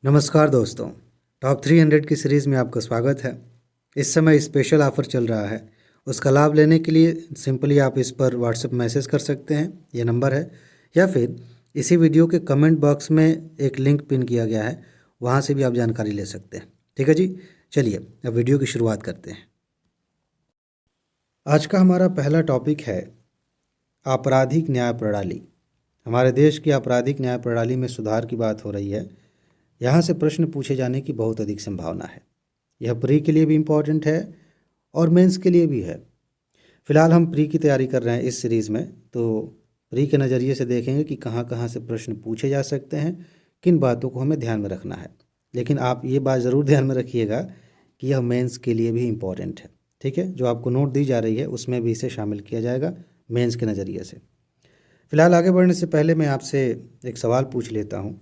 नमस्कार दोस्तों, टॉप 300 की सीरीज़ में आपका स्वागत है। इस समय स्पेशल ऑफ़र चल रहा है। उसका लाभ लेने के लिए सिंपली आप इस पर व्हाट्सएप मैसेज कर सकते हैं, ये नंबर है, या फिर इसी वीडियो के कमेंट बॉक्स में एक लिंक पिन किया गया है, वहाँ से भी आप जानकारी ले सकते हैं। ठीक है जी, चलिए अब वीडियो की शुरुआत करते हैं। आज का हमारा पहला टॉपिक है आपराधिक न्याय प्रणाली। हमारे देश की आपराधिक न्याय प्रणाली में सुधार की बात हो रही है। यहाँ से प्रश्न पूछे जाने की बहुत अधिक संभावना है। यह प्री के लिए भी इम्पॉर्टेंट है और मेंस के लिए भी है। फिलहाल हम प्री की तैयारी कर रहे हैं इस सीरीज़ में, तो प्री के नज़रिए से देखेंगे कि कहाँ कहाँ से प्रश्न पूछे जा सकते हैं, किन बातों को हमें ध्यान में रखना है। लेकिन आप ये बात ज़रूर ध्यान में रखिएगा कि यह मेंस के लिए भी इम्पॉर्टेंट है। ठीक है, जो आपको नोट दी जा रही है उसमें भी इसे शामिल किया जाएगा मेंस के नज़रिए से। फिलहाल आगे बढ़ने से पहले मैं आपसे एक सवाल पूछ लेता हूँ।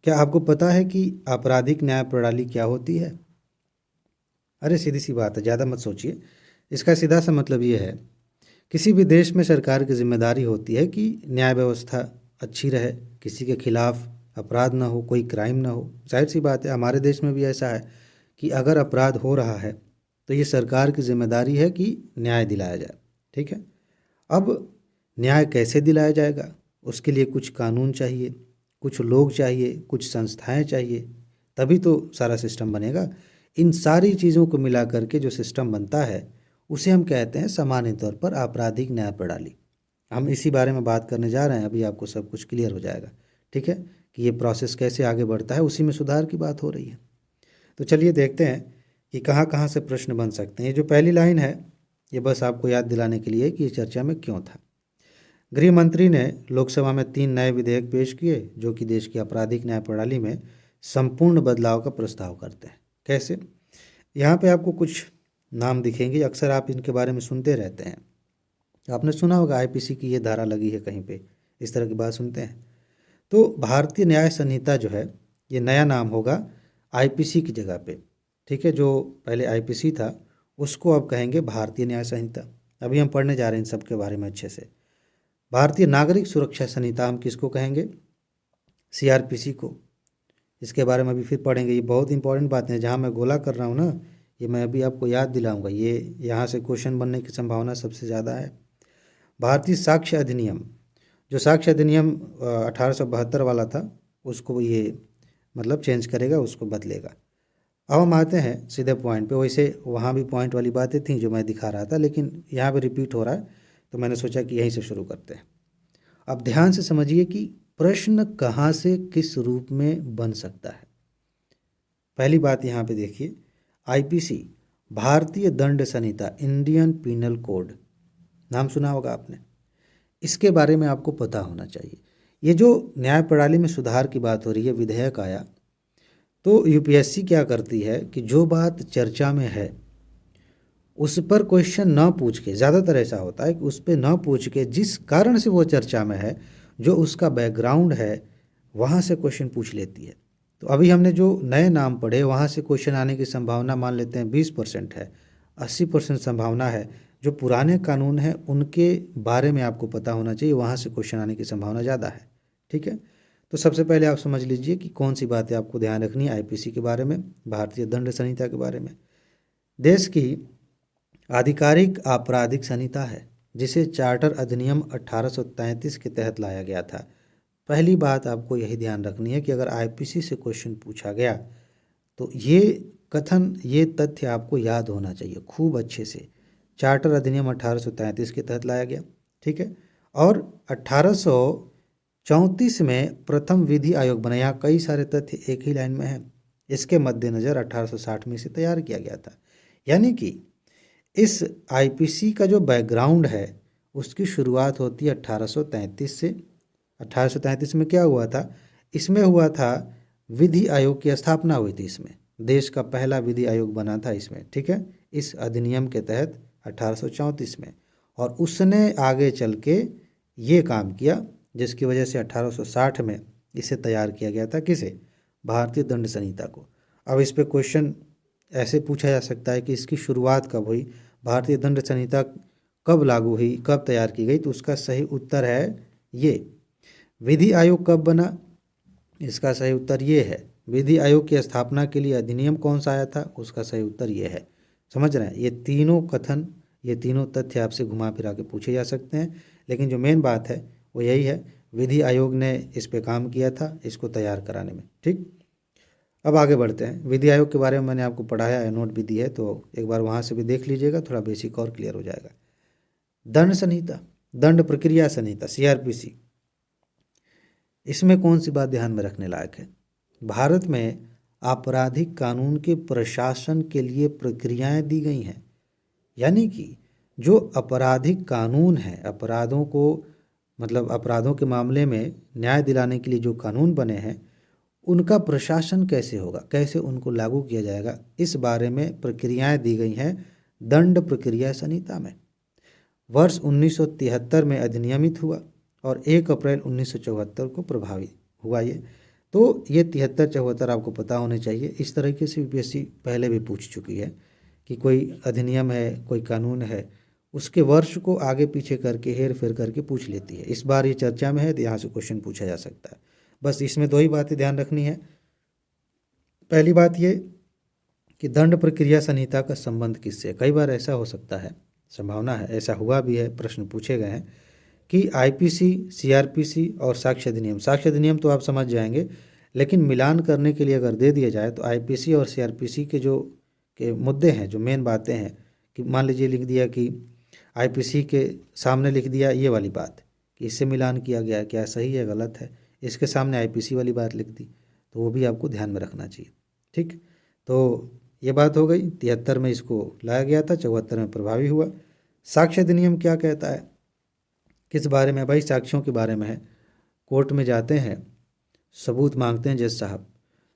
क्या आपको पता है कि आपराधिक न्याय प्रणाली क्या होती है? अरे सीधी सी बात है, ज़्यादा मत सोचिए। इसका सीधा सा मतलब ये है, किसी भी देश में सरकार की जिम्मेदारी होती है कि न्याय व्यवस्था अच्छी रहे, किसी के खिलाफ अपराध ना हो, कोई क्राइम ना हो। जाहिर सी बात है, हमारे देश में भी ऐसा है कि अगर अपराध हो रहा है तो ये सरकार की जिम्मेदारी है कि न्याय दिलाया जाए। ठीक है, अब न्याय कैसे दिलाया जाएगा? उसके लिए कुछ कानून चाहिए, कुछ लोग चाहिए, कुछ संस्थाएं चाहिए, तभी तो सारा सिस्टम बनेगा। इन सारी चीज़ों को मिला करके जो सिस्टम बनता है उसे हम कहते हैं सामान्य तौर पर आपराधिक न्याय प्रणाली। हम इसी बारे में बात करने जा रहे हैं, अभी आपको सब कुछ क्लियर हो जाएगा। ठीक है, कि ये प्रोसेस कैसे आगे बढ़ता है, उसी में सुधार की बात हो रही है। तो चलिए देखते हैं कि कहाँ कहाँ से प्रश्न बन सकते हैं। ये जो पहली लाइन है, ये बस आपको याद दिलाने के लिए कि ये चर्चा में क्यों था। गृह मंत्री ने लोकसभा में 3 नए विधेयक पेश किए जो कि देश की आपराधिक न्याय प्रणाली में संपूर्ण बदलाव का प्रस्ताव करते हैं। कैसे? यहाँ पे आपको कुछ नाम दिखेंगे, अक्सर आप इनके बारे में सुनते रहते हैं। आपने सुना होगा आईपीसी की ये धारा लगी है कहीं पे, इस तरह की बात सुनते हैं। तो भारतीय न्याय संहिता जो है, ये नया नाम होगा आईपीसी की जगह पे। ठीक है, जो पहले आईपीसी था उसको अब कहेंगे भारतीय न्याय संहिता। अभी हम पढ़ने जा रहे हैं इन सब के बारे में अच्छे से। भारतीय नागरिक सुरक्षा संहिता हम किसको कहेंगे? सीआरपीसी को। इसके बारे में अभी फिर पढ़ेंगे। ये बहुत इंपॉर्टेंट बातें हैं, जहाँ मैं गोला कर रहा हूँ ना, ये मैं अभी आपको याद दिलाऊंगा। ये यहाँ से क्वेश्चन बनने की संभावना सबसे ज़्यादा है। भारतीय साक्ष्य अधिनियम, जो साक्ष्य अधिनियम 1872 वाला था, उसको ये मतलब चेंज करेगा, उसको बदलेगा। अब हम आते हैं सीधे पॉइंट पे। वैसे वहाँ भी पॉइंट वाली बातें थी जो मैं दिखा रहा था, लेकिन यहाँ पे रिपीट हो रहा है, तो मैंने सोचा कि यहीं से शुरू करते हैं। अब ध्यान से समझिए कि प्रश्न कहाँ से किस रूप में बन सकता है। पहली बात यहाँ पे देखिए, आईपीसी भारतीय दंड संहिता, इंडियन पिनल कोड, नाम सुना होगा आपने। इसके बारे में आपको पता होना चाहिए। ये जो न्याय प्रणाली में सुधार की बात हो रही है, विधेयक आया, तो यूपीएससी क्या करती है कि जो बात चर्चा में है उस पर क्वेश्चन ना पूछ के, ज़्यादातर ऐसा होता है कि उस पर ना पूछ के, जिस कारण से वो चर्चा में है, जो उसका बैकग्राउंड है, वहाँ से क्वेश्चन पूछ लेती है। तो अभी हमने जो नए नाम पढ़े, वहाँ से क्वेश्चन आने की संभावना मान लेते हैं 20% है। 80% संभावना है जो पुराने कानून हैं उनके बारे में आपको पता होना चाहिए, वहाँ से क्वेश्चन आने की संभावना ज़्यादा है। ठीक है, तो सबसे पहले आप समझ लीजिए कि कौन सी बातें आपको ध्यान रखनी है आईपीसी के बारे में, भारतीय दंड संहिता के बारे में। देश की आधिकारिक आपराधिक संहिता है, जिसे चार्टर अधिनियम 1833 के तहत लाया गया था। पहली बात आपको यही ध्यान रखनी है कि अगर आईपीसी से क्वेश्चन पूछा गया तो ये कथन, ये तथ्य आपको याद होना चाहिए खूब अच्छे से। चार्टर अधिनियम 1833 के तहत लाया गया। ठीक है, और 1834 में प्रथम विधि आयोग बना। यहाँ कई सारे तथ्य एक ही लाइन में हैं। इसके मद्देनज़र 1860 में इसे तैयार किया गया था। यानी कि इस आईपीसी का जो बैकग्राउंड है उसकी शुरुआत होती है 1833 से। 1833 में क्या हुआ था? इसमें हुआ था विधि आयोग की स्थापना हुई थी। इसमें देश का पहला विधि आयोग बना था इसमें। ठीक है, इस अधिनियम के तहत 1834 में, और उसने आगे चल के ये काम किया जिसकी वजह से 1860 में इसे तैयार किया गया था। किसे? भारतीय दंड संहिता को। अब इस पे क्वेश्चन ऐसे पूछा जा सकता है कि इसकी शुरुआत कब हुई, भारतीय दंड संहिता कब लागू हुई, कब तैयार की गई? तो उसका सही उत्तर है ये। विधि आयोग कब बना? इसका सही उत्तर ये है विधि आयोग की स्थापना के लिए अधिनियम कौन सा आया था? उसका सही उत्तर ये है। समझ रहे हैं? ये तीनों कथन, ये तीनों तथ्य आपसे घुमा फिरा के पूछे जा सकते हैं, लेकिन जो मेन बात है वो यही है, विधि आयोग ने इस पे काम किया था इसको तैयार कराने में। ठीक, अब आगे बढ़ते हैं। विधि आयोग के बारे में मैंने आपको पढ़ाया है, नोट भी दी है, तो एक बार वहाँ से भी देख लीजिएगा, थोड़ा बेसिक और क्लियर हो जाएगा। दंड संहिता, दंड प्रक्रिया संहिता, CRPC, इसमें कौन सी बात ध्यान में रखने लायक है? भारत में आपराधिक कानून के प्रशासन के लिए प्रक्रियाएं दी गई हैं, यानी कि जो आपराधिक कानून है, अपराधों को मतलब अपराधों के मामले में न्याय दिलाने के लिए जो कानून बने हैं उनका प्रशासन कैसे होगा, कैसे उनको लागू किया जाएगा, इस बारे में प्रक्रियाएं दी गई हैं दंड प्रक्रिया संहिता में। वर्ष 1973 में अधिनियमित हुआ और 1 अप्रैल 1974 को प्रभावी हुआ ये। तो ये 73-74 आपको पता होने चाहिए। इस तरीके से UPSC पहले भी पूछ चुकी है कि कोई अधिनियम है, कोई कानून है, उसके वर्ष को आगे पीछे करके हेर फेर करके पूछ लेती है। इस बार ये चर्चा में है तो यहाँ से क्वेश्चन पूछा जा सकता है। बस इसमें 2 ही बातें ध्यान रखनी है। पहली बात ये कि दंड प्रक्रिया संहिता का संबंध किससे? कई बार ऐसा हो सकता है, संभावना है, ऐसा हुआ भी है, प्रश्न पूछे गए हैं कि IPC, CRPC और साक्ष्य अधिनियम, साक्ष्य अधिनियम तो आप समझ जाएंगे, लेकिन मिलान करने के लिए अगर दे दिया जाए तो IPC और CRPC के जो मुद्दे हैं, जो मेन बातें हैं, कि मान लीजिए लिख दिया कि IPC के सामने लिख दिया ये वाली बात कि इससे मिलान किया गया है, क्या सही है गलत है, इसके सामने IPC वाली बात लिख दी, तो वो भी आपको ध्यान में रखना चाहिए। ठीक, तो ये बात हो गई। 73 में इसको लाया गया था, 74 में प्रभावी हुआ। साक्ष्य अधिनियम क्या कहता है, किस बारे में? भाई साक्ष्यों के बारे में है। कोर्ट में जाते हैं, सबूत मांगते हैं जज साहब,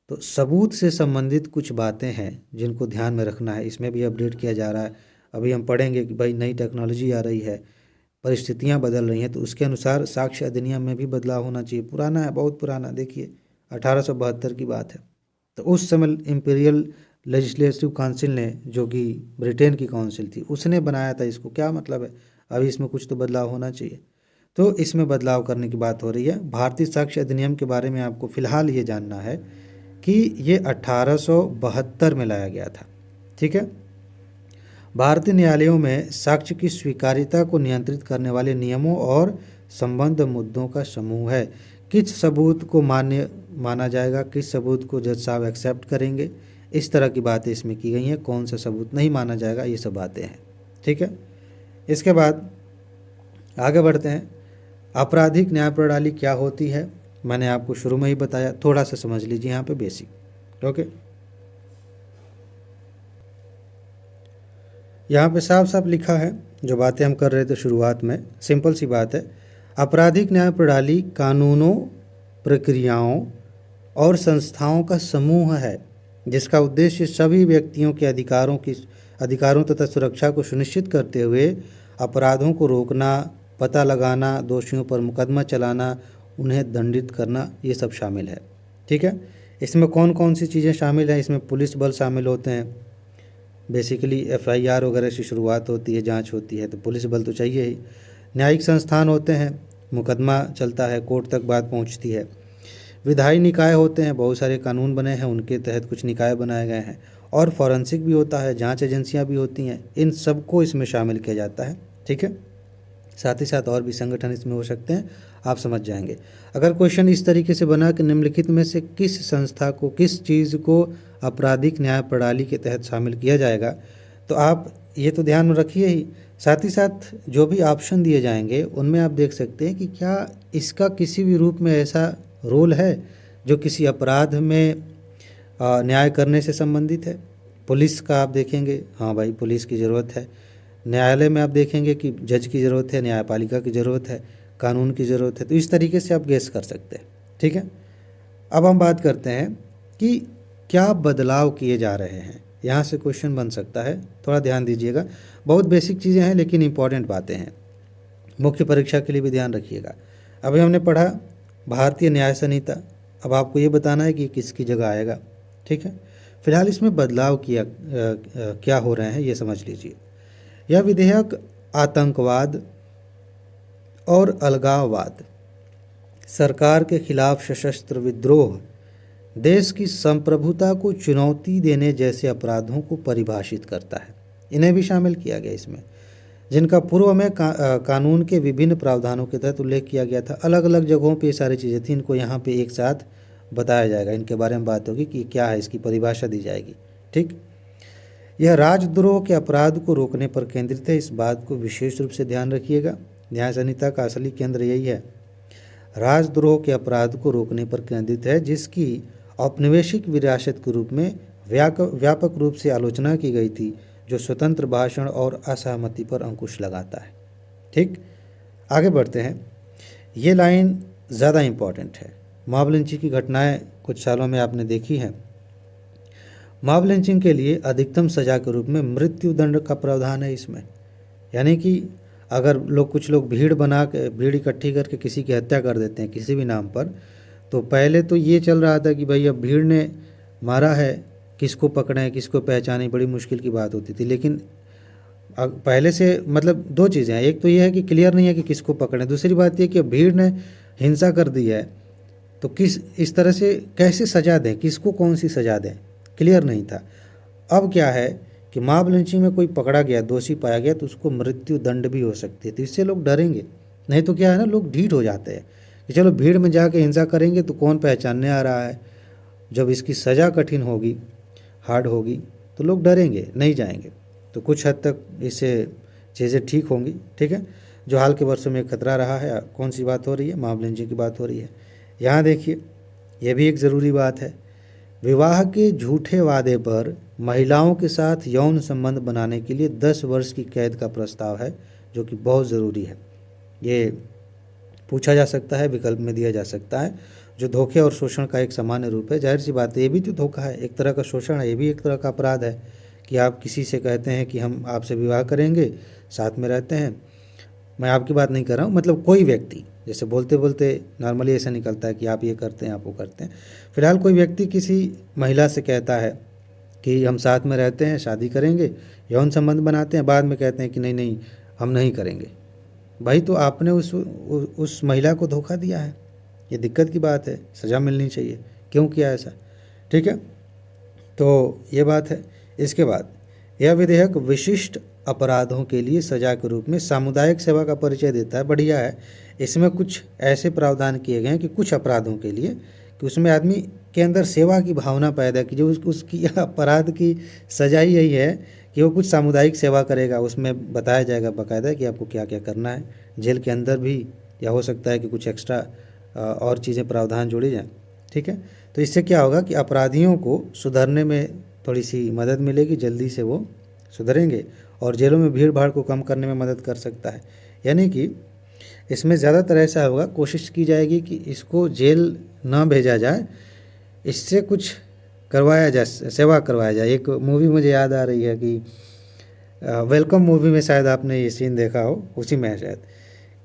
तो सबूत से संबंधित कुछ बातें हैं जिनको ध्यान में रखना है। इसमें भी अपडेट किया जा रहा है। अभी हम पढ़ेंगे कि भाई नई टेक्नोलॉजी आ रही है, परिस्थितियां बदल रही हैं, तो उसके अनुसार साक्ष्य अधिनियम में भी बदलाव होना चाहिए। पुराना है, बहुत पुराना, देखिए 1872 की बात है। तो उस समय इंपीरियल लेजिस्लेटिव काउंसिल ने, जो कि ब्रिटेन की काउंसिल थी, उसने बनाया था इसको। क्या मतलब है, अभी इसमें कुछ तो बदलाव होना चाहिए, तो इसमें बदलाव करने की बात हो रही है। भारतीय साक्ष्य अधिनियम के बारे में आपको फिलहाल ये जानना है कि ये 1872 में लाया गया था। ठीक है, भारतीय न्यायालयों में साक्ष्य की स्वीकार्यता को नियंत्रित करने वाले नियमों और संबंध मुद्दों का समूह है। किस सबूत को मान्य माना जाएगा, किस सबूत को जज साहब एक्सेप्ट करेंगे, इस तरह की बातें इसमें की गई हैं। कौन सा सबूत नहीं माना जाएगा, ये सब बातें हैं। ठीक है, इसके बाद आगे बढ़ते हैं। आपराधिक न्याय प्रणाली क्या होती है, मैंने आपको शुरू में ही बताया, थोड़ा सा समझ लीजिए यहाँ पे बेसिक। ओके, यहाँ पे साफ साफ लिखा है, जो बातें हम कर रहे थे शुरुआत में, सिंपल सी बात है। आपराधिक न्याय प्रणाली कानूनों, प्रक्रियाओं और संस्थाओं का समूह है जिसका उद्देश्य सभी व्यक्तियों के अधिकारों तथा सुरक्षा को सुनिश्चित करते हुए अपराधों को रोकना, पता लगाना, दोषियों पर मुकदमा चलाना, उन्हें दंडित करना, ये सब शामिल है। ठीक है, इसमें कौन कौन सी चीज़ें शामिल हैं? इसमें पुलिस बल शामिल होते हैं। बेसिकली FIR वगैरह से शुरुआत होती है, जांच होती है, तो पुलिस बल तो चाहिए ही। न्यायिक संस्थान होते हैं, मुकदमा चलता है, कोर्ट तक बात पहुंचती है। विधायी निकाय होते हैं, बहुत सारे कानून बने हैं, उनके तहत कुछ निकाय बनाए गए हैं। और फॉरेंसिक भी होता है, जांच एजेंसियां भी होती हैं, इन सबको इसमें शामिल किया जाता है। ठीक है, साथ ही साथ और भी संगठन इसमें हो सकते हैं, आप समझ जाएंगे। अगर क्वेश्चन इस तरीके से बना कि निम्नलिखित में से किस संस्था को, किस चीज़ को आपराधिक न्याय प्रणाली के तहत शामिल किया जाएगा, तो आप ये तो ध्यान में रखिए ही। साथ ही साथ जो भी ऑप्शन दिए जाएंगे उनमें आप देख सकते हैं कि क्या इसका किसी भी रूप में ऐसा रोल है जो किसी अपराध में न्याय करने से संबंधित है। पुलिस का आप देखेंगे, हाँ भाई पुलिस की ज़रूरत है। न्यायालय में आप देखेंगे कि जज की ज़रूरत है, न्यायपालिका की ज़रूरत है, कानून की ज़रूरत है। तो इस तरीके से आप गेस कर सकते हैं। ठीक है, अब हम बात करते हैं कि क्या बदलाव किए जा रहे हैं। यहाँ से क्वेश्चन बन सकता है, थोड़ा ध्यान दीजिएगा। बहुत बेसिक चीज़ें हैं लेकिन इंपॉर्टेंट बातें हैं, मुख्य परीक्षा के लिए भी ध्यान रखिएगा। अभी हमने पढ़ा भारतीय न्याय संहिता, अब आपको ये बताना है कि किसकी जगह आएगा। ठीक है, फिलहाल इसमें बदलाव क्या हो रहे हैं ये समझ लीजिए। यह विधेयक आतंकवाद और अलगाववाद, सरकार के खिलाफ सशस्त्र विद्रोह, देश की संप्रभुता को चुनौती देने जैसे अपराधों को परिभाषित करता है। इन्हें भी शामिल किया गया इसमें, जिनका पूर्व में कानून के विभिन्न प्रावधानों के तहत उल्लेख किया गया था। अलग अलग जगहों पे ये सारी चीज़ें थी, इनको यहाँ पे एक साथ बताया जाएगा, इनके बारे में बात होगी कि क्या है, इसकी परिभाषा दी जाएगी। ठीक, यह राजद्रोह के अपराध को रोकने पर केंद्रित है, इस बात को विशेष रूप से ध्यान रखिएगा। न्याय संहिता का असली केंद्र यही है, राजद्रोह के अपराध को रोकने पर केंद्रित है, जिसकी औपनिवेशिक विरासत के रूप में व्यापक रूप से आलोचना की गई थी, जो स्वतंत्र भाषण और असहमति पर अंकुश लगाता है। ठीक, आगे बढ़ते हैं। ये लाइन ज़्यादा इम्पॉर्टेंट है। मॉब लिंचिंग की घटनाएं कुछ सालों में आपने देखी हैं। मॉब लिंचिंग के लिए अधिकतम सजा के रूप में मृत्यु दंड का प्रावधान है इसमें। यानी कि अगर कुछ लोग भीड़ इकट्ठी करके किसी की हत्या कर देते हैं किसी भी नाम पर, तो पहले तो ये चल रहा था कि भाई अब भीड़ ने मारा है, किसको पकड़ें किसको पहचानें, बड़ी मुश्किल की बात होती थी। लेकिन पहले से मतलब दो चीज़ें हैं, एक तो ये है कि क्लियर नहीं है कि किसको पकड़ें, दूसरी बात ये कि भीड़ ने हिंसा कर दी है तो इस तरह से कैसे सज़ा दें, किसको कौन सी सज़ा दें, क्लियर नहीं था। अब क्या है कि मॉब लिंचिंग में कोई पकड़ा गया, दोषी पाया गया, तो उसको मृत्यु दंड भी हो सकती है। तो इससे लोग डरेंगे, नहीं तो क्या है ना, लोग ढीठ हो जाते हैं कि चलो भीड़ में जाके हिंसा करेंगे तो कौन पहचानने आ रहा है। जब इसकी सज़ा कठिन होगी, हार्ड होगी, तो लोग डरेंगे, नहीं जाएंगे। तो कुछ हद तक इससे चीज़ें ठीक होंगी। ठीक है, जो हाल के वर्षों में खतरा रहा है, कौन सी बात हो रही है, मॉब लिंचिंग की बात हो रही है। यहाँ देखिए, यह भी एक ज़रूरी बात है। विवाह के झूठे वादे पर महिलाओं के साथ यौन संबंध बनाने के लिए 10 वर्ष की कैद का प्रस्ताव है, जो कि बहुत ज़रूरी है। ये पूछा जा सकता है, विकल्प में दिया जा सकता है, जो धोखे और शोषण का एक सामान्य रूप है। जाहिर सी बात है, ये भी तो धोखा है, एक तरह का शोषण है, ये भी एक तरह का अपराध है कि आप किसी से कहते हैं कि हम आपसे विवाह करेंगे, साथ में रहते हैं। मैं आपकी बात नहीं कर रहा हूँ, मतलब कोई व्यक्ति, जैसे बोलते बोलते नॉर्मली ऐसा निकलता है कि आप ये करते हैं, आप वो करते हैं। फिलहाल कोई व्यक्ति किसी महिला से कहता है कि हम साथ में रहते हैं, शादी करेंगे, यौन संबंध बनाते हैं, बाद में कहते हैं कि नहीं नहीं हम नहीं करेंगे। भाई, तो आपने उस महिला को धोखा दिया है, ये दिक्कत की बात है, सज़ा मिलनी चाहिए। क्यों किया ऐसा? ठीक है, तो ये बात है। इसके बाद यह विधेयक विशिष्ट अपराधों के लिए सजा के रूप में सामुदायिक सेवा का परिचय देता है। बढ़िया है, इसमें कुछ ऐसे प्रावधान किए गए हैं कि कुछ अपराधों के लिए कि उसमें आदमी के अंदर सेवा की भावना पैदा की, जो उसकी अपराध की सजा ही यही है कि वो कुछ सामुदायिक सेवा करेगा। उसमें बताया जाएगा बाकायदा कि आपको क्या क्या करना है, जेल के अंदर भी, या हो सकता है कि कुछ एक्स्ट्रा और चीज़ें प्रावधान जोड़ी जाएँ। ठीक है, तो इससे क्या होगा कि अपराधियों को सुधरने में थोड़ी सी मदद मिलेगी, जल्दी से वो सुधरेंगे, और जेलों में भीड़ भाड़ को कम करने में मदद कर सकता है। यानी कि इसमें ज़्यादातर ऐसा होगा, कोशिश की जाएगी कि इसको जेल ना भेजा जाए, इससे कुछ करवाया जाए, सेवा करवाया जाए। एक मूवी मुझे याद आ रही है कि वेलकम मूवी में शायद आपने ये सीन देखा हो, उसी में है शायद,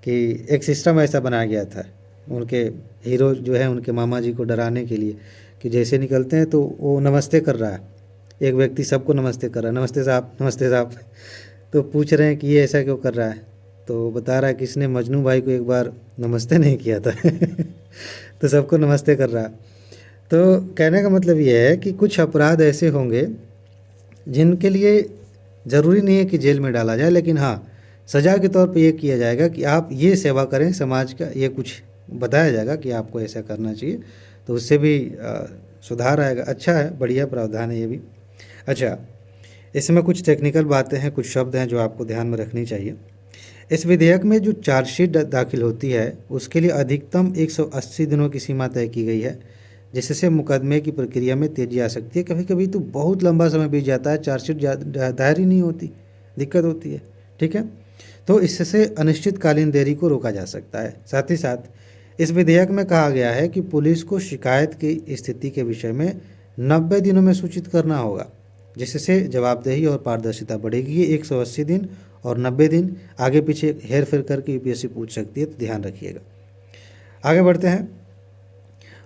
कि एक सिस्टम ऐसा बनाया गया था उनके हीरो जो है उनके मामा जी को डराने के लिए, कि जैसे निकलते हैं तो वो नमस्ते कर रहा है, एक व्यक्ति सबको नमस्ते कर रहा है, नमस्ते साहब, नमस्ते साहब। तो पूछ रहे हैं कि ये ऐसा क्यों कर रहा है, तो बता रहा है कि इसने मजनू भाई को एक बार नमस्ते नहीं किया था तो सबको नमस्ते कर रहा है। तो कहने का मतलब ये है कि कुछ अपराध ऐसे होंगे जिनके लिए ज़रूरी नहीं है कि जेल में डाला जाए, लेकिन हाँ, सज़ा के तौर पे ये किया जाएगा कि आप ये सेवा करें समाज का, ये कुछ बताया जाएगा कि आपको ऐसा करना चाहिए, तो उससे भी सुधार आएगा। अच्छा है, बढ़िया प्रावधान है ये भी। अच्छा, इसमें कुछ टेक्निकल बातें हैं, कुछ शब्द हैं जो आपको ध्यान में रखनी चाहिए। इस विधेयक में जो चार्जशीट दाखिल होती है उसके लिए अधिकतम 180 दिनों की सीमा तय की गई है, जिससे मुकदमे की प्रक्रिया में तेजी आ सकती है। कभी कभी तो बहुत लंबा समय बीत जाता है, चार्जशीट दायर ही नहीं होती, दिक्कत होती है। ठीक है, तो इससे अनिश्चितकालीन देरी को रोका जा सकता है। साथ ही साथ इस विधेयक में कहा गया है कि पुलिस को शिकायत की स्थिति के विषय में 90 दिनों में सूचित करना होगा, जिससे जवाबदेही और पारदर्शिता बढ़ेगी। ये 180 दिन और 90 दिन आगे पीछे हेर फेर करके यूपीएससी पूछ सकती है, तो ध्यान रखिएगा। आगे बढ़ते हैं।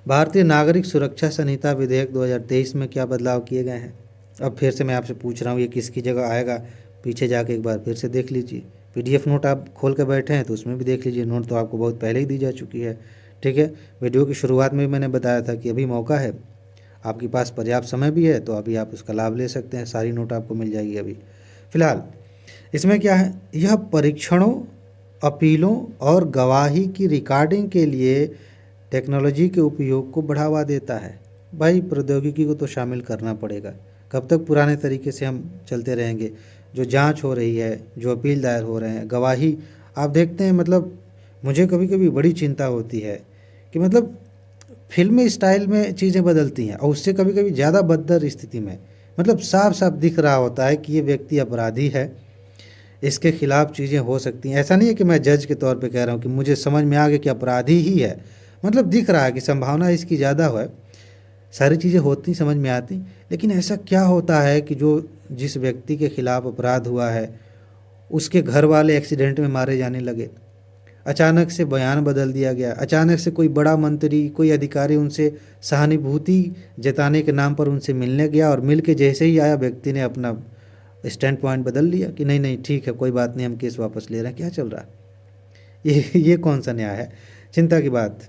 भारतीय नागरिक सुरक्षा संहिता विधेयक 2023 में क्या बदलाव किए गए हैं? अब फिर से मैं आपसे पूछ रहा हूँ, ये किसकी जगह आएगा, पीछे जाके एक बार फिर से देख लीजिए। पीडीएफ नोट आप खोल के बैठे हैं तो उसमें भी देख लीजिए, नोट तो आपको बहुत पहले ही दी जा चुकी है। ठीक है, वीडियो की शुरुआत में भी मैंने बताया था कि अभी मौका है, आपके पास पर्याप्त समय भी है तो अभी आप उसका लाभ ले सकते हैं, सारी नोट आपको मिल जाएगी अभी फ़िलहाल। इसमें क्या है, यह परीक्षणों, अपीलों और गवाही की रिकॉर्डिंग के लिए टेक्नोलॉजी के उपयोग को बढ़ावा देता है। भाई प्रौद्योगिकी को तो शामिल करना पड़ेगा, कब तक पुराने तरीके से हम चलते रहेंगे। जो जांच हो रही है, जो अपील दायर हो रहे हैं, गवाही आप देखते हैं, मतलब मुझे कभी कभी बड़ी चिंता होती है कि मतलब फिल्मी स्टाइल में चीज़ें बदलती हैं और उससे कभी कभी ज़्यादा बदतर स्थिति में, मतलब साफ साफ दिख रहा होता है कि ये व्यक्ति अपराधी है, इसके खिलाफ चीज़ें हो सकती हैं। ऐसा नहीं है कि मैं जज के तौर पे कह रहा हूँ कि मुझे समझ में आ गया कि अपराधी ही है, मतलब दिख रहा है कि संभावना इसकी ज़्यादा है, सारी चीज़ें होती समझ में आती। लेकिन ऐसा क्या होता है कि जो जिस व्यक्ति के खिलाफ अपराध हुआ है उसके घर वाले एक्सीडेंट में मारे जाने लगे, अचानक से बयान बदल दिया गया, अचानक से कोई बड़ा मंत्री, कोई अधिकारी उनसे सहानुभूति जताने के नाम पर उनसे मिलने गया और मिल के जैसे ही आया व्यक्ति ने अपना स्टैंड पॉइंट बदल लिया कि नहीं नहीं ठीक है, कोई बात नहीं, हम केस वापस ले रहे हैं। क्या चल रहा है ये कौन सा न्याय है? चिंता की बात।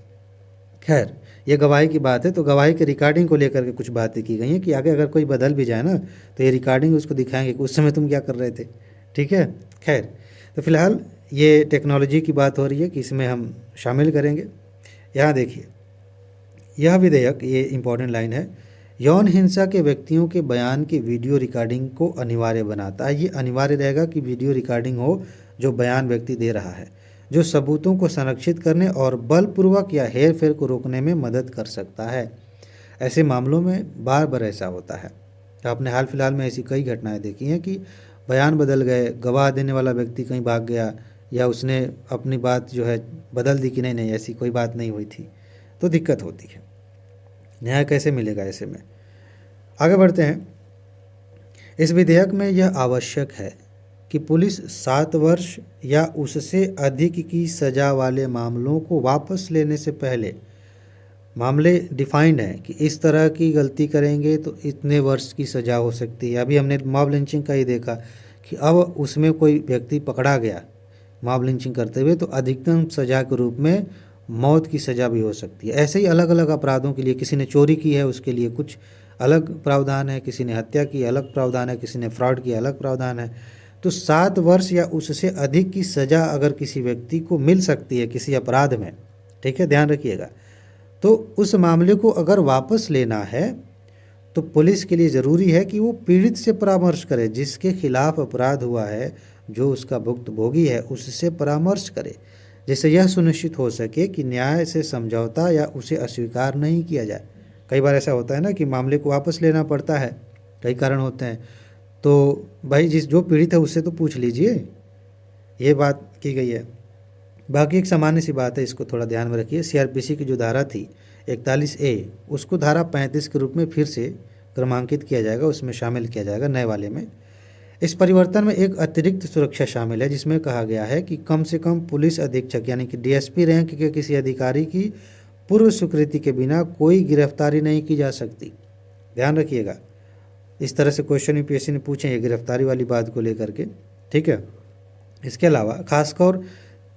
खैर, ये गवाही की बात है, तो गवाही के रिकॉर्डिंग को लेकर के कुछ बातें की गई हैं कि आगे अगर कोई बदल भी जाए ना तो ये रिकॉर्डिंग उसको दिखाएंगे कि उस समय तुम क्या कर रहे थे। ठीक है, खैर, तो फिलहाल ये टेक्नोलॉजी की बात हो रही है कि इसमें हम शामिल करेंगे। यहाँ देखिए, यह विधेयक, ये इम्पोर्टेंट लाइन है, यौन हिंसा के व्यक्तियों के बयान की वीडियो रिकॉर्डिंग को अनिवार्य बनाता है। ये अनिवार्य रहेगा कि वीडियो रिकॉर्डिंग हो जो बयान व्यक्ति दे रहा है, जो सबूतों को संरक्षित करने और बलपूर्वक या हेर फेर को रोकने में मदद कर सकता है। ऐसे मामलों में बार बार ऐसा होता है, आपने हाल फिलहाल में ऐसी कई घटनाएं देखी हैं कि बयान बदल गए, गवाह देने वाला व्यक्ति कहीं भाग गया या उसने अपनी बात जो है बदल दी कि नहीं नहीं ऐसी कोई बात नहीं हुई थी, तो दिक्कत होती है। न्याय कैसे मिलेगा ऐसे में? आगे बढ़ते हैं। इस विधेयक में यह आवश्यक है कि पुलिस 7 वर्ष या उससे अधिक की सज़ा वाले मामलों को वापस लेने से पहले, मामले डिफाइंड हैं कि इस तरह की गलती करेंगे तो इतने वर्ष की सज़ा हो सकती है। अभी हमने मॉब लिंचिंग का ही देखा कि अब उसमें कोई व्यक्ति पकड़ा गया मॉब लिंचिंग करते हुए तो अधिकतम सज़ा के रूप में मौत की सज़ा भी हो सकती है। ऐसे ही अलग अलग अपराधों के लिए, किसी ने चोरी की है उसके लिए कुछ अलग प्रावधान है, किसी ने हत्या की अलग प्रावधान है, किसी ने फ्रॉड की अलग प्रावधान है। तो 7 वर्ष या उससे अधिक की सज़ा अगर किसी व्यक्ति को मिल सकती है किसी अपराध में, ठीक है, ध्यान रखिएगा, तो उस मामले को अगर वापस लेना है तो पुलिस के लिए ज़रूरी है कि वो पीड़ित से परामर्श करे, जिसके खिलाफ अपराध हुआ है, जो उसका भुक्तभोगी है, उससे परामर्श करे, जिससे यह सुनिश्चित हो सके कि न्याय से समझौता या उसे अस्वीकार नहीं किया जाए। कई बार ऐसा होता है ना कि मामले को वापस लेना पड़ता है, कई कारण होते हैं, तो भाई जो पीड़ित है उससे तो पूछ लीजिए, ये बात की गई है। बाकी एक सामान्य सी बात है, इसको थोड़ा ध्यान में रखिए। सीआरपीसी की जो धारा थी 41A, उसको धारा 35 के रूप में फिर से क्रमांकित किया जाएगा, उसमें शामिल किया जाएगा नए वाले में। इस परिवर्तन में एक अतिरिक्त सुरक्षा शामिल है जिसमें कहा गया है कि कम से कम पुलिस अधीक्षक यानी कि डीएसपी रैंक के किसी अधिकारी की पूर्व स्वीकृति के बिना कोई गिरफ्तारी नहीं की जा सकती। ध्यान रखिएगा, इस तरह से क्वेश्चन यूपीएससी ने पूछे हैं गिरफ्तारी वाली बात को लेकर के, ठीक है। इसके अलावा खासकर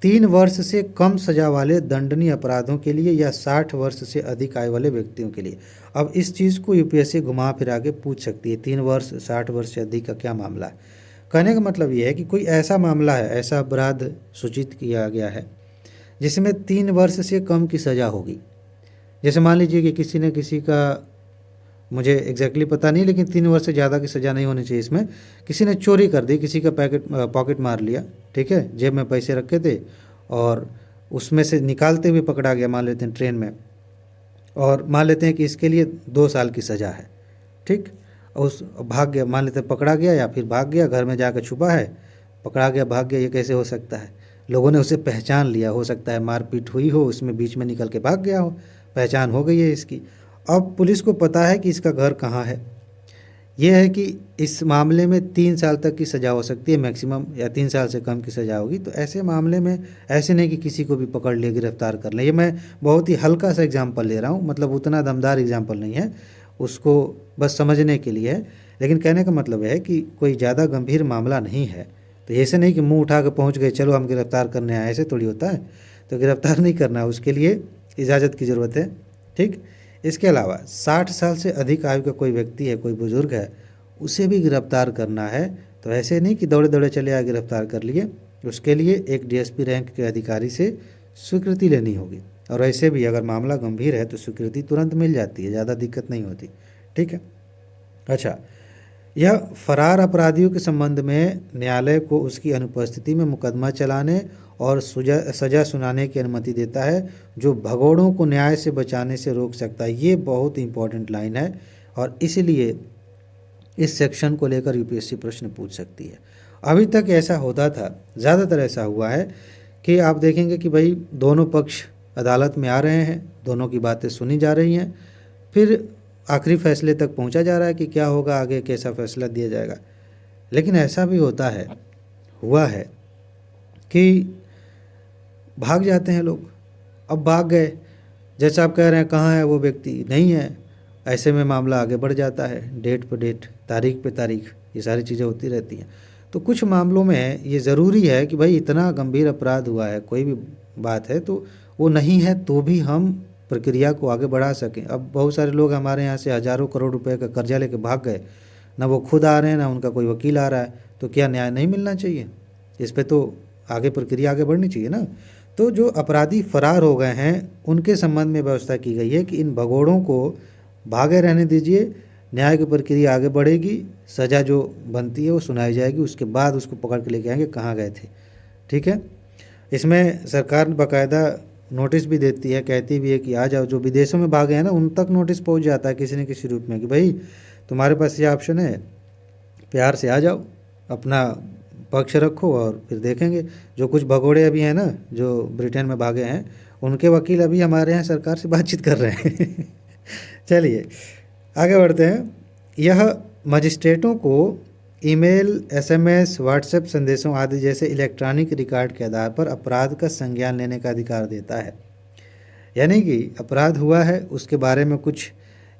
3 वर्ष से कम सजा वाले दंडनीय अपराधों के लिए या 60 वर्ष से अधिक आयु वाले व्यक्तियों के लिए। अब इस चीज़ को यूपीएससी घुमा फिरा के पूछ सकती है, 3 वर्ष 60 वर्ष से अधिक का क्या मामला है। कहने का मतलब ये है कि कोई ऐसा मामला है, ऐसा अपराध सूचित किया गया है जिसमें 3 वर्ष से कम की सज़ा होगी। जैसे मान लीजिए कि किसी ने किसी का, मुझे एग्जैक्टली पता नहीं, लेकिन 3 वर्ष से ज़्यादा की सज़ा नहीं होनी चाहिए इसमें। किसी ने चोरी कर दी, किसी का पॉकेट मार लिया, ठीक है, जेब में पैसे रखे थे और उसमें से निकालते हुए पकड़ा गया, मान लेते हैं ट्रेन में, और मान लेते हैं कि इसके लिए 2 साल की सज़ा है, ठीक। उस भाग गया, मान लेते हैं पकड़ा गया या फिर भाग गया, घर में जाकर छुपा है, पकड़ा गया, भाग गया, ये कैसे हो सकता है? लोगों ने उसे पहचान लिया, हो सकता है मारपीट हुई हो, उसमें बीच में निकल के भाग गया हो, पहचान हो गई है इसकी। अब पुलिस को पता है कि इसका घर कहाँ है। यह है कि इस मामले में 3 साल तक की सज़ा हो सकती है मैक्सिमम, या 3 साल से कम की सज़ा होगी। तो ऐसे मामले में ऐसे नहीं कि किसी को भी पकड़ ले गिरफ्तार कर ले। ये मैं बहुत ही हल्का सा एग्जांपल ले रहा हूँ, मतलब उतना दमदार एग्जांपल नहीं है, उसको बस समझने के लिए है। लेकिन कहने का मतलब है कि कोई ज़्यादा गंभीर मामला नहीं है, तो ऐसे नहीं कि मुँह उठा के पहुँच गए चलो हम गिरफ्तार करने आए, ऐसे थोड़ी होता है। तो गिरफ्तार नहीं करना, उसके लिए इजाज़त की ज़रूरत है, ठीक। इसके अलावा 60 साल से अधिक आयु का कोई व्यक्ति है, कोई बुजुर्ग है, उसे भी गिरफ्तार करना है तो ऐसे नहीं कि दौड़े दौड़े चले आए गिरफ्तार कर लिए, उसके लिए एक डीएसपी रैंक के अधिकारी से स्वीकृति लेनी होगी। और ऐसे भी अगर मामला गंभीर है तो स्वीकृति तुरंत मिल जाती है, ज़्यादा दिक्कत नहीं होती। ठीक है। अच्छा, यह फरार अपराधियों के संबंध में न्यायालय को उसकी अनुपस्थिति में मुकदमा चलाने और सजा सुनाने की अनुमति देता है, जो भगोड़ों को न्याय से बचाने से रोक सकता है। ये बहुत इंपॉर्टेंट लाइन है और इसलिए इस सेक्शन को लेकर यूपीएससी प्रश्न पूछ सकती है। अभी तक ऐसा होता था, ज़्यादातर ऐसा हुआ है कि आप देखेंगे कि भाई दोनों पक्ष अदालत में आ रहे हैं, दोनों की बातें सुनी जा रही हैं, फिर आखिरी फैसले तक पहुंचा जा रहा है कि क्या होगा आगे, कैसा फैसला दिया जाएगा। लेकिन ऐसा भी होता है, हुआ है कि भाग जाते हैं लोग। अब भाग गए, जैसा आप कह रहे हैं कहाँ है वो व्यक्ति, नहीं है, ऐसे में मामला आगे बढ़ जाता है, डेट पे डेट, तारीख पे तारीख, ये सारी चीज़ें होती रहती हैं। तो कुछ मामलों में ये ज़रूरी है कि भाई इतना गंभीर अपराध हुआ है, कोई भी बात है तो वो नहीं है तो भी हम प्रक्रिया को आगे बढ़ा सकें। अब बहुत सारे लोग हमारे यहाँ से हज़ारों करोड़ रुपए का कर्जा लेके भाग गए, ना वो खुद आ रहे हैं ना उनका कोई वकील आ रहा है, तो क्या न्याय नहीं मिलना चाहिए? इस पे तो आगे प्रक्रिया आगे बढ़नी चाहिए ना। तो जो अपराधी फरार हो गए हैं उनके संबंध में व्यवस्था की गई है कि इन भगोड़ों को भागे रहने दीजिए, न्याय की प्रक्रिया आगे बढ़ेगी, सज़ा जो बनती है वो सुनाई जाएगी, उसके बाद उसको पकड़ के लेके आएंगे कहाँ गए थे। ठीक है। इसमें सरकार बाकायदा नोटिस भी देती है, कहती भी है कि आ जाओ, जो विदेशों में भागे हैं ना उन तक नोटिस पहुंच जाता है किसी न किसी रूप में कि भाई तुम्हारे पास ये ऑप्शन है, प्यार से आ जाओ, अपना पक्ष रखो और फिर देखेंगे। जो कुछ भगोड़े अभी हैं ना जो ब्रिटेन में भागे हैं, उनके वकील अभी हमारे यहाँ सरकार से बातचीत कर रहे हैं। चलिए आगे बढ़ते हैं। यह मजिस्ट्रेटों को ईमेल, एसएमएस, व्हाट्सएप संदेशों आदि जैसे इलेक्ट्रॉनिक रिकॉर्ड के आधार पर अपराध का संज्ञान लेने का अधिकार देता है। यानी कि अपराध हुआ है, उसके बारे में कुछ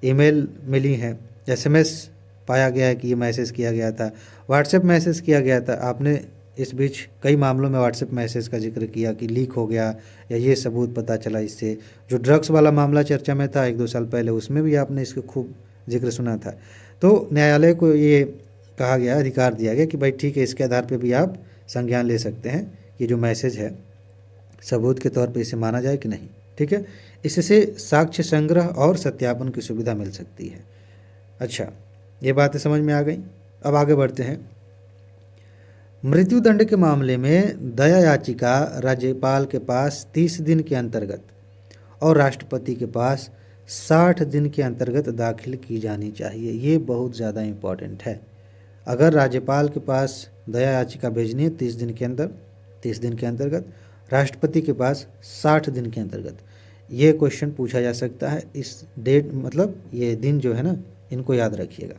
ईमेल मिली हैं, एसएमएस पाया गया है कि ये मैसेज किया गया था, व्हाट्सएप मैसेज किया गया था। आपने इस बीच कई मामलों में व्हाट्सएप मैसेज का जिक्र किया कि लीक हो गया या ये सबूत पता चला इससे। जो ड्रग्स वाला मामला चर्चा में था 1-2 साल पहले, उसमें भी आपने इसको खूब जिक्र सुना था। तो न्यायालय को ये कहा गया, अधिकार दिया गया कि भाई ठीक है, इसके आधार पे भी आप संज्ञान ले सकते हैं कि जो मैसेज है सबूत के तौर पे इसे माना जाए कि नहीं। ठीक है। इससे साक्ष्य संग्रह और सत्यापन की सुविधा मिल सकती है। अच्छा, ये बातें समझ में आ गई। अब आगे बढ़ते हैं। मृत्युदंड के मामले में दया याचिका राज्यपाल के पास 30 दिन के अंतर्गत और राष्ट्रपति के पास 60 दिन के अंतर्गत दाखिल की जानी चाहिए। ये बहुत ज़्यादा इम्पॉर्टेंट है। अगर राज्यपाल के पास दया याचिका भेजनी है 30 दिन के अंदर, 30 दिन के अंतर्गत, राष्ट्रपति के पास 60 दिन के अंतर्गत, ये क्वेश्चन पूछा जा सकता है। इस डेट मतलब ये दिन जो है ना, इनको याद रखिएगा।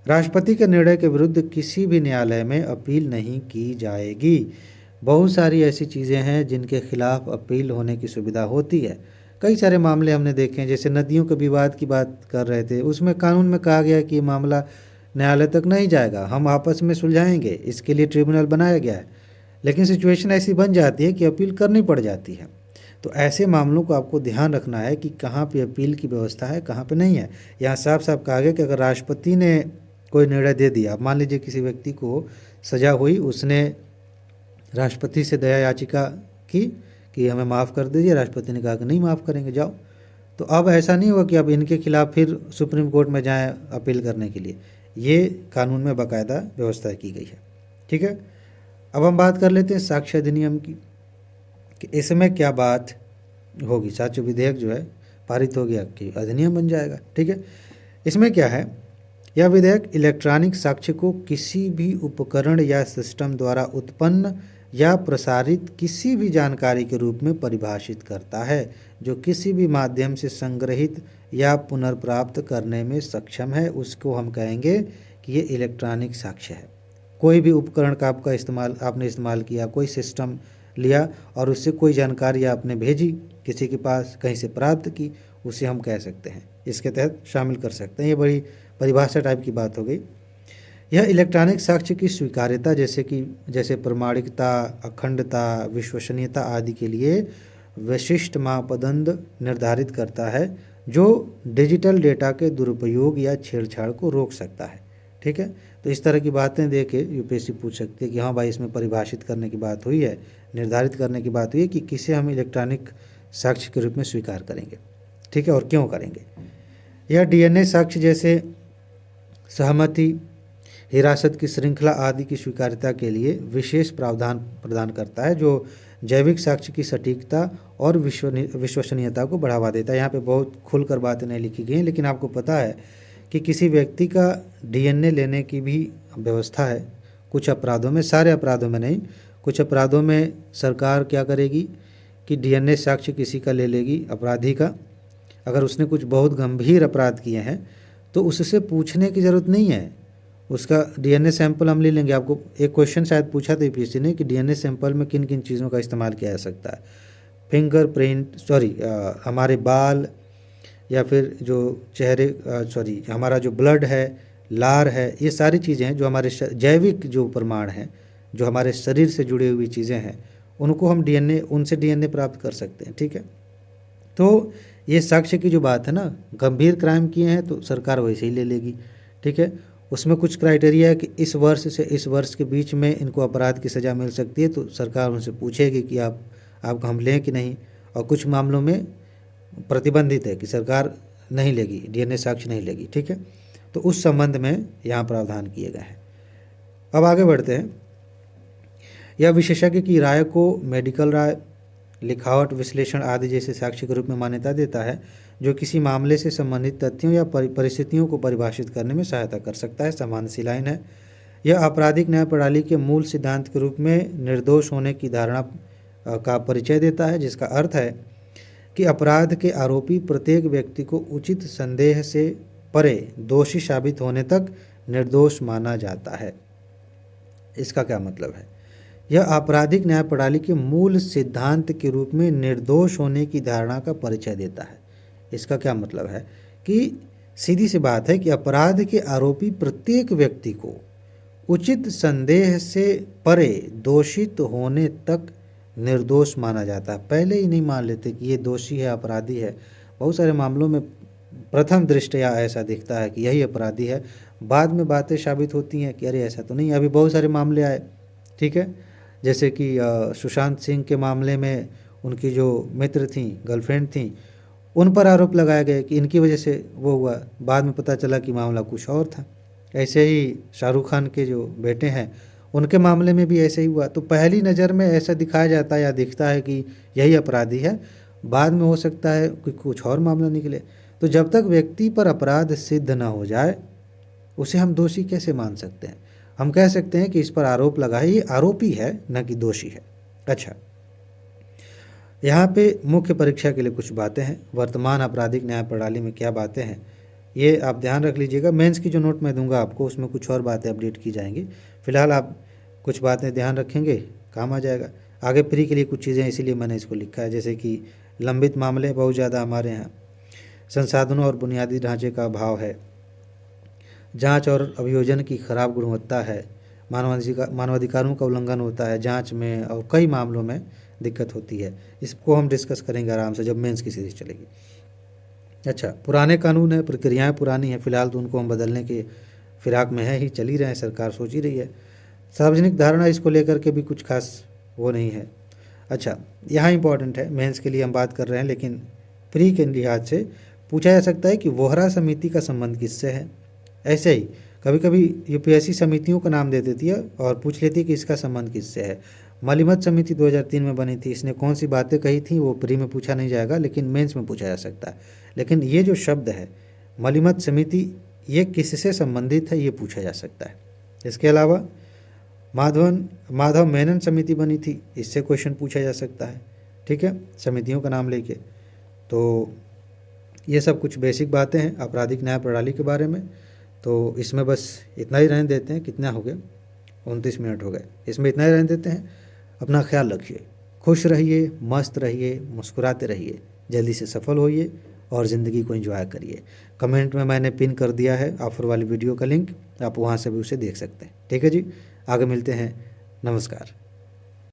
राष्ट्रपति के निर्णय के विरुद्ध किसी भी न्यायालय में अपील नहीं की जाएगी। बहुत सारी ऐसी चीज़ें हैं जिनके खिलाफ अपील होने की सुविधा होती है। कई सारे मामले हमने देखे हैं, जैसे नदियों के विवाद की बात कर रहे थे, उसमें कानून में कहा गया कि ये मामला न्यायालय तक नहीं जाएगा, हम आपस में सुलझाएंगे, इसके लिए ट्रिब्यूनल बनाया गया है। लेकिन सिचुएशन ऐसी बन जाती है कि अपील करनी पड़ जाती है। तो ऐसे मामलों को आपको ध्यान रखना है कि कहाँ पे अपील की व्यवस्था है, कहाँ पे नहीं है। यहाँ साफ साफ कहा गया कि अगर राष्ट्रपति ने कोई निर्णय दे दिया, मान लीजिए किसी व्यक्ति को सज़ा हुई, उसने राष्ट्रपति से दया याचिका की कि हमें माफ़ कर दीजिए, राष्ट्रपति ने कहा कि नहीं माफ़ करेंगे, जाओ। तो अब ऐसा नहीं हुआ कि अब इनके खिलाफ फिर सुप्रीम कोर्ट में जाएं अपील करने के लिए। ये कानून में बाकायदा व्यवस्था की गई है। ठीक है। अब हम बात कर लेते हैं साक्ष्य अधिनियम की कि इसमें क्या बात होगी। साक्ष्य विधेयक जो है पारित हो गया कि अधिनियम बन जाएगा। ठीक है। इसमें क्या है, यह विधेयक इलेक्ट्रॉनिक साक्ष्य को किसी भी उपकरण या सिस्टम द्वारा उत्पन्न या प्रसारित किसी भी जानकारी के रूप में परिभाषित करता है जो किसी भी माध्यम से संग्रहित या पुनर्प्राप्त करने में सक्षम है, उसको हम कहेंगे कि ये इलेक्ट्रॉनिक साक्ष्य है। कोई भी उपकरण का आपने इस्तेमाल किया, कोई सिस्टम लिया और उससे कोई जानकारी आपने भेजी किसी के पास, कहीं से प्राप्त की, उसे हम कह सकते हैं, इसके तहत शामिल कर सकते हैं। ये बड़ी परिभाषा टाइप की बात हो गई। यह इलेक्ट्रॉनिक साक्ष्य की स्वीकार्यता जैसे प्रमाणिकता, अखंडता, विश्वसनीयता आदि के लिए विशिष्ट मापदंड निर्धारित करता है जो डिजिटल डेटा के दुरुपयोग या छेड़छाड़ को रोक सकता है। ठीक है, तो इस तरह की बातें दे के यूपीएससी पूछ सकती है कि हाँ भाई, इसमें परिभाषित करने की बात हुई है, निर्धारित करने की बात हुई है कि किसे हम इलेक्ट्रॉनिक साक्ष्य के रूप में स्वीकार करेंगे। ठीक है, और क्यों करेंगे। यह डीएनए साक्ष्य जैसे सहमति, हिरासत की श्रृंखला आदि की स्वीकार्यता के लिए विशेष प्रावधान प्रदान करता है, जो जैविक साक्ष्य की सटीकता और विश्वसनीयता को बढ़ावा देता है। यहाँ पे बहुत खुलकर बातें नहीं लिखी गई हैं, लेकिन आपको पता है कि किसी व्यक्ति का डीएनए लेने की भी व्यवस्था है। कुछ अपराधों में, सारे अपराधों में नहीं, कुछ अपराधों में सरकार क्या करेगी कि डीएनए साक्ष्य किसी का ले लेगी, अपराधी का। अगर उसने कुछ बहुत गंभीर अपराध किए हैं तो उससे पूछने की ज़रूरत नहीं है, उसका डीएनए सैंपल हम ले लेंगे। आपको एक क्वेश्चन शायद पूछा था यूपीएससी ने कि डीएनए सैंपल में किन किन चीज़ों का इस्तेमाल किया जा सकता है। फिंगरप्रिंट, हमारे बाल, या फिर जो चेहरे, हमारा जो ब्लड है, लार है, ये सारी चीज़ें हैं जो हमारे जैविक जो प्रमाण हैं, जो हमारे शरीर से जुड़ी हुई चीज़ें हैं, उनको हम डीएनए, उनसे डीएनए प्राप्त कर सकते हैं। ठीक है, तो ये साक्ष्य की जो बात है ना, गंभीर क्राइम किए हैं तो सरकार वैसे ही ले लेगी। ठीक है, उसमें कुछ क्राइटेरिया है कि इस वर्ष से इस वर्ष के बीच में इनको अपराध की सज़ा मिल सकती है, तो सरकार उनसे पूछेगी कि आपको हम लें कि नहीं। और कुछ मामलों में प्रतिबंधित है कि सरकार नहीं लेगी, डीएनए साक्ष्य नहीं लेगी। ठीक है, तो उस संबंध में यहाँ प्रावधान किए गए हैं। अब आगे बढ़ते हैं। यह विशेषज्ञ की राय को मेडिकल राय, लिखावट, विश्लेषण आदि जैसे साक्ष्य के रूप में मान्यता देता है, जो किसी मामले से संबंधित तथ्यों या परिस्थितियों को परिभाषित करने में सहायता कर सकता है। सामान्य सी लाइन है। यह आपराधिक न्याय प्रणाली के मूल सिद्धांत के रूप में निर्दोष होने की धारणा का परिचय देता है, जिसका अर्थ है कि अपराध के आरोपी प्रत्येक व्यक्ति को उचित संदेह से परे दोषी साबित होने तक निर्दोष माना जाता है। इसका क्या मतलब है। यह आपराधिक न्याय प्रणाली के मूल सिद्धांत के रूप में निर्दोष होने की धारणा का परिचय देता है। इसका क्या मतलब है कि सीधी सी बात है कि अपराध के आरोपी प्रत्येक व्यक्ति को उचित संदेह से परे दोषित होने तक निर्दोष माना जाता है। पहले ही नहीं मान लेते कि ये दोषी है, अपराधी है। बहुत सारे मामलों में प्रथम दृष्टया ऐसा दिखता है कि यही अपराधी है, बाद में बातें साबित होती हैं कि अरे ऐसा तो नहीं। अभी बहुत सारे मामले आए, ठीक है, जैसे कि सुशांत सिंह के मामले में उनकी जो मित्र थी, गर्लफ्रेंड थी, उन पर आरोप लगाए गए कि इनकी वजह से वो हुआ। बाद में पता चला कि मामला कुछ और था। ऐसे ही शाहरुख खान के जो बेटे हैं, उनके मामले में भी ऐसे ही हुआ। तो पहली नज़र में ऐसा दिखाया जाता है या दिखता है कि यही अपराधी है, बाद में हो सकता है कि कुछ और मामला निकले। तो जब तक व्यक्ति पर अपराध सिद्ध ना हो जाए, उसे हम दोषी कैसे मान सकते हैं। हम कह सकते हैं कि इस पर आरोप लगा है, ये आरोपी है, न कि दोषी है। अच्छा, यहाँ पे मुख्य परीक्षा के लिए कुछ बातें हैं। वर्तमान आपराधिक न्याय प्रणाली में क्या बातें हैं, ये आप ध्यान रख लीजिएगा। मेंस की जो नोट मैं दूंगा आपको, उसमें कुछ और बातें अपडेट की जाएंगी। फिलहाल आप कुछ बातें ध्यान रखेंगे, काम आ जाएगा। आगे प्री के लिए कुछ चीज़ें, इसीलिए मैंने इसको लिखा है, जैसे कि लंबित मामले बहुत ज़्यादा हमारे यहाँ, संसाधनों और बुनियादी ढांचे का अभाव है, जांच और अभियोजन की खराब गुणवत्ता है, मानवाधिकारों का उल्लंघन होता है जांच में, और कई मामलों में दिक्कत होती है। इसको हम डिस्कस करेंगे आराम से जब मेंस की सीरीज चलेगी। अच्छा, पुराने कानून है, प्रक्रियाएं पुरानी हैं, फिलहाल तो उनको हम बदलने के फिराक में है ही, चल ही रहे हैं, सरकार सोच ही रही है। सार्वजनिक धारणा इसको लेकर के भी कुछ खास वो नहीं है। अच्छा, यहाँ इंपॉर्टेंट है, मेंस के लिए हम बात कर रहे हैं, लेकिन प्री के लिहाज से पूछा जा सकता है कि वोहरा समिति का संबंध किससे है। ऐसे ही कभी कभी यूपीएससी समितियों का नाम दे देती है और पूछ लेती है कि इसका संबंध किससे है। मलिमत समिति 2003 में बनी थी, इसने कौन सी बातें कही थी वो प्री में पूछा नहीं जाएगा, लेकिन मेंस में पूछा जा सकता है। लेकिन ये जो शब्द है मलिमत समिति, ये किससे संबंधित है, ये पूछा जा सकता है। इसके अलावा माधव मेनन समिति बनी थी, इससे क्वेश्चन पूछा जा सकता है। ठीक है, समितियों का नाम लेके। तो ये सब कुछ बेसिक बातें हैं आपराधिक न्याय प्रणाली के बारे में। तो इसमें बस इतना ही रहने देते हैं। कितना हो गया, 29 मिनट हो गए, इसमें इतना ही रहने देते हैं। अपना ख्याल रखिए, खुश रहिए, मस्त रहिए, मुस्कुराते रहिए, जल्दी से सफल होइए और ज़िंदगी को एंजॉय करिए। कमेंट में मैंने पिन कर दिया है ऑफर वाली वीडियो का लिंक, आप वहाँ से भी उसे देख सकते हैं। ठीक है जी, आगे मिलते हैं, नमस्कार।